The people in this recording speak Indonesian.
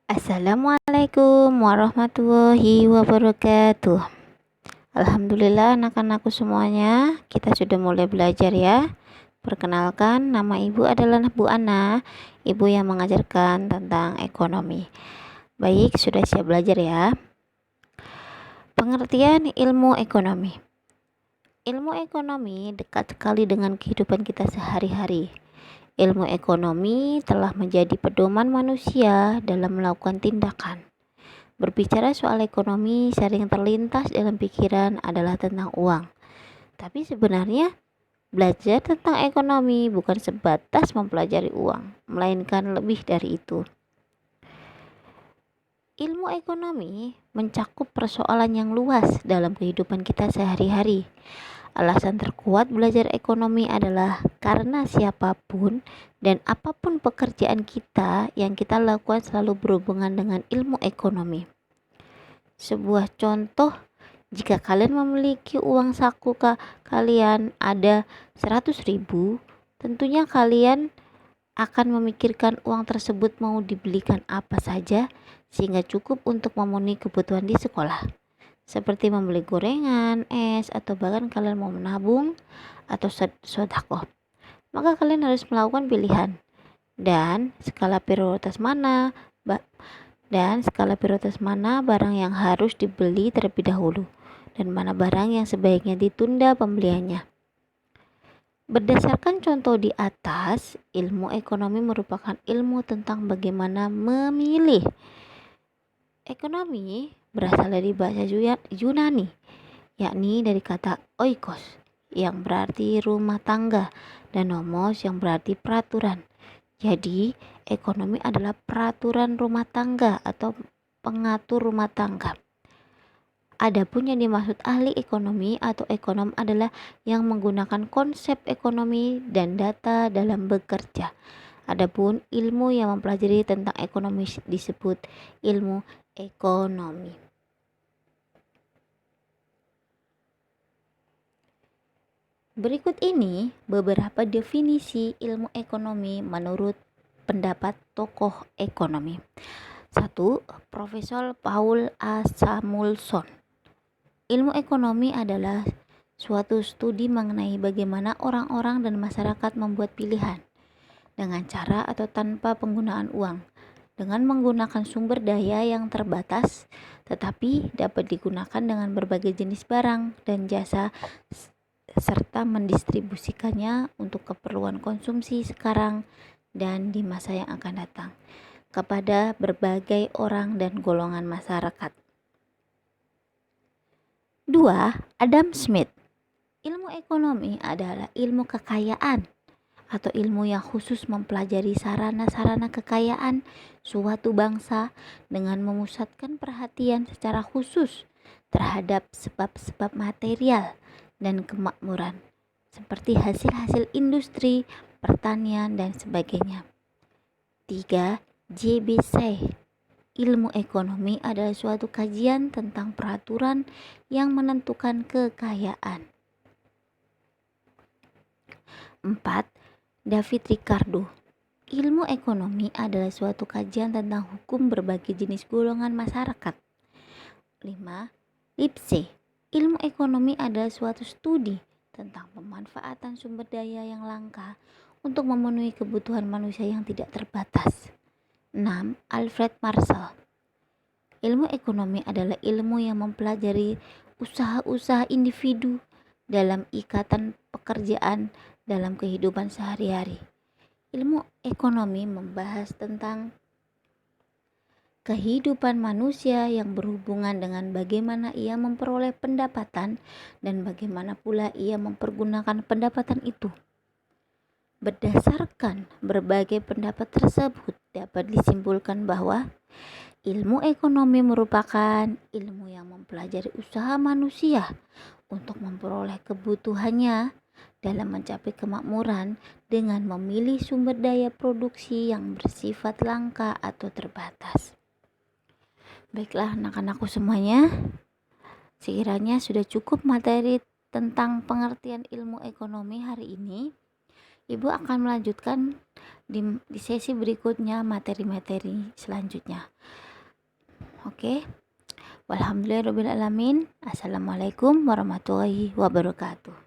Assalamualaikum warahmatullahi wabarakatuh. Alhamdulillah anak-anakku semuanya, kita sudah mulai belajar ya. Perkenalkan, nama ibu adalah Bu Ana, ibu yang mengajarkan tentang ekonomi. Baik, sudah siap belajar ya. Pengertian ilmu ekonomi. Ilmu ekonomi dekat sekali dengan kehidupan kita sehari-hari. Ilmu ekonomi telah menjadi pedoman manusia dalam melakukan tindakan. Berbicara soal ekonomi, sering terlintas dalam pikiran adalah tentang uang. Tapi sebenarnya, belajar tentang ekonomi bukan sebatas mempelajari uang, melainkan lebih dari itu. Ilmu ekonomi mencakup persoalan yang luas dalam kehidupan kita sehari-hari. Alasan terkuat belajar ekonomi adalah karena siapapun dan apapun pekerjaan kita yang kita lakukan selalu berhubungan dengan ilmu ekonomi. Sebuah contoh, jika kalian memiliki uang saku kalian ada 100.000, tentunya kalian akan memikirkan uang tersebut mau dibelikan apa saja sehingga cukup untuk memenuhi kebutuhan di sekolah. Seperti membeli gorengan, es, atau bahkan kalian mau menabung atau sedekah. Maka kalian harus melakukan pilihan dan skala prioritas mana barang yang harus dibeli terlebih dahulu dan mana barang yang sebaiknya ditunda pembeliannya. Berdasarkan contoh di atas, ilmu ekonomi merupakan ilmu tentang bagaimana memilih. Ekonomi berasal dari bahasa Yunani, yakni dari kata oikos yang berarti rumah tangga dan nomos yang berarti peraturan. Jadi, ekonomi adalah peraturan rumah tangga atau pengatur rumah tangga. Adapun yang dimaksud ahli ekonomi atau ekonom adalah yang menggunakan konsep ekonomi dan data dalam bekerja. Adapun ilmu yang mempelajari tentang ekonomi disebut ilmu ekonomi. Berikut ini beberapa definisi ilmu ekonomi menurut pendapat tokoh ekonomi. 1. Profesor Paul A. Samuelson. Ilmu ekonomi adalah suatu studi mengenai bagaimana orang-orang dan masyarakat membuat pilihan dengan cara atau tanpa penggunaan uang, dengan menggunakan sumber daya yang terbatas, tetapi dapat digunakan dengan berbagai jenis barang dan jasa serta mendistribusikannya untuk keperluan konsumsi sekarang dan di masa yang akan datang kepada berbagai orang dan golongan masyarakat. 2. Adam Smith. Ilmu ekonomi adalah ilmu kekayaan atau ilmu yang khusus mempelajari sarana-sarana kekayaan suatu bangsa dengan memusatkan perhatian secara khusus terhadap sebab-sebab material dan kemakmuran seperti hasil-hasil industri, pertanian, dan sebagainya. 3. JBC. Ilmu ekonomi adalah suatu kajian tentang peraturan yang menentukan kekayaan. 4. David Ricardo. Ilmu ekonomi adalah suatu kajian tentang hukum berbagai jenis golongan masyarakat. 5. Lipse. Ilmu ekonomi adalah suatu studi tentang pemanfaatan sumber daya yang langka untuk memenuhi kebutuhan manusia yang tidak terbatas. 6. Alfred Marshall. Ilmu ekonomi adalah ilmu yang mempelajari usaha-usaha individu dalam ikatan pekerjaan dalam kehidupan sehari-hari. Ilmu ekonomi membahas tentang kehidupan manusia yang berhubungan dengan bagaimana ia memperoleh pendapatan dan bagaimana pula ia mempergunakan pendapatan itu. Berdasarkan berbagai pendapat tersebut, dapat disimpulkan bahwa ilmu ekonomi merupakan ilmu yang mempelajari usaha manusia untuk memperoleh kebutuhannya dalam mencapai kemakmuran dengan memilih sumber daya produksi yang bersifat langka atau terbatas. Baiklah anak-anakku semuanya, sekiranya sudah cukup materi tentang pengertian ilmu ekonomi hari ini. Ibu akan melanjutkan di sesi berikutnya materi-materi selanjutnya. Oke. Walhamdulillahirabbil alamin. Assalamualaikum warahmatullahi wabarakatuh.